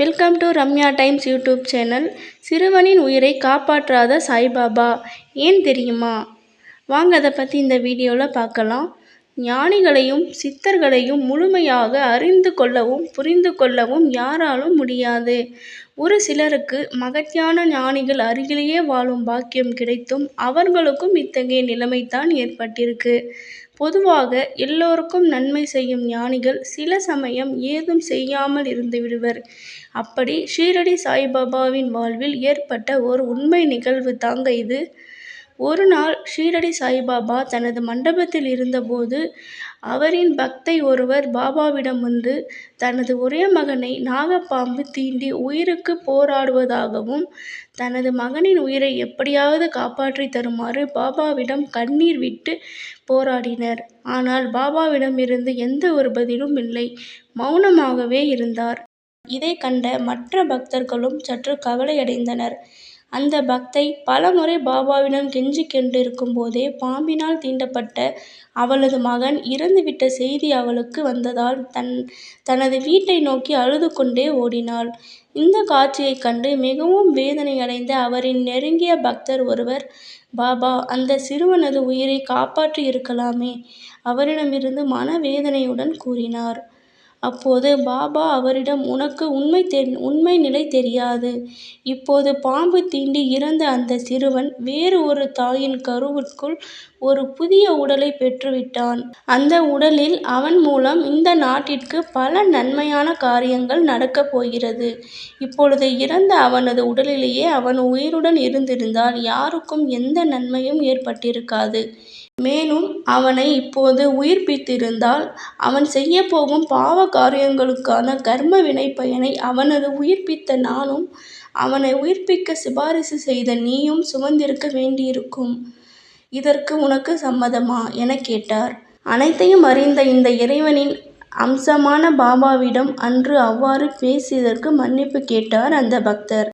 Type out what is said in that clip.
Welcome to Ramya times YouTube channel. சிறுவனின் உயிரை காப்பாற்றாத சாய்பாபா ஏன் தெரியுமா? வாங்க அதை பற்றி இந்த வீடியோவில் பார்க்கலாம். ஞானிகளையும் சித்தர்களையும் முழுமையாக அறிந்து கொள்ளவும் புரிந்து கொள்ளவும் யாராலும் முடியாது. ஒரு சிலருக்கு மகத்தான ஞானிகள் அருகிலேயே வாழும் பாக்கியம் கிடைத்தும் அவர்களுக்கும் இத்தகைய நிலைமைத்தான் ஏற்பட்டிருக்கு. பொதுவாக எல்லோருக்கும் நன்மை செய்யும் ஞானிகள் சில சமயம் ஏதும் செய்யாமல் இருந்து விடுவர். அப்படி ஷீரடி சாய்பாபாவின் வாழ்வில் ஏற்பட்ட ஒரு உண்மை நிகழ்வு தாங்க இது. ஒரு நாள் ஷீரடி சாய்பாபா தனது மண்டபத்தில் இருந்தபோது அவரின் பக்தை ஒருவர் பாபாவிடம் வந்து தனது ஒரே மகனை நாகப்பாம்பு தீண்டி உயிருக்கு போராடுவதாகவும் தனது மகனின் உயிரை எப்படியாவது காப்பாற்றி தருமாறு பாபாவிடம் கண்ணீர் விட்டு போராடினர். ஆனால் பாபாவிடம் இருந்து எந்த ஒரு பதிலும் இல்லை. மௌனமாகவே இருந்தார். இதை கண்ட மற்ற பக்தர்களும் சற்று கவலையடைந்தனர். அந்த பக்தை பலமுறை பாபாவிடம் கெஞ்சிக் கொண்டிருக்கும் போதே பாம்பினால் தீண்டப்பட்ட அவளது மகன் இறந்துவிட்ட செய்தி அவளுக்கு வந்ததால் தனது வீட்டை நோக்கி அழுது கொண்டே ஓடினாள். இந்த காட்சியைக் கண்டு மிகவும் வேதனையடைந்த அவரின் நெருங்கிய பக்தர் ஒருவர், பாபா, அந்த சிறுவனது உயிரை காப்பாற்றி இருக்கலாமே, அவரிடமிருந்து மனவேதனையுடன் கூறினார். அப்போது பாபா அவரிடம், உனக்கு உண்மை நிலை தெரியாது. இப்போது பாம்பு தீண்டி இறந்த அந்த சிறுவன் வேறு ஒரு தாயின் கருவுக்குள் ஒரு புதிய உடலை பெற்றுவிட்டான். அந்த உடலில் அவன் மூலம் இந்த நாட்டிற்கு பல நன்மையான காரியங்கள் நடக்கப் போகிறது. இப்பொழுது இறந்த அவனது உடலிலேயே அவன் உயிருடன் இருந்திருந்தால் யாருக்கும் எந்த நன்மையும் ஏற்பட்டிருக்காது. மேலும் அவனை இப்போது உயிர்ப்பித்திருந்தால் அவன் செய்யப்போகும் பாவ காரியங்களுக்கான கர்ம வினை பயனை அவனது உயிர்ப்பித்த நானும் அவனை உயிர்ப்பிக்க சிபாரிசு செய்த நீயும் சுமந்திருக்க வேண்டியிருக்கும். இதற்கு உனக்கு சம்மதமா என கேட்டார். அனைத்தையும் அறிந்த இந்த இறைவனின் அம்சமான பாபாவிடம் அன்று அவ்வாறு பேசியதற்கு மன்னிப்பு கேட்டார் அந்த பக்தர்.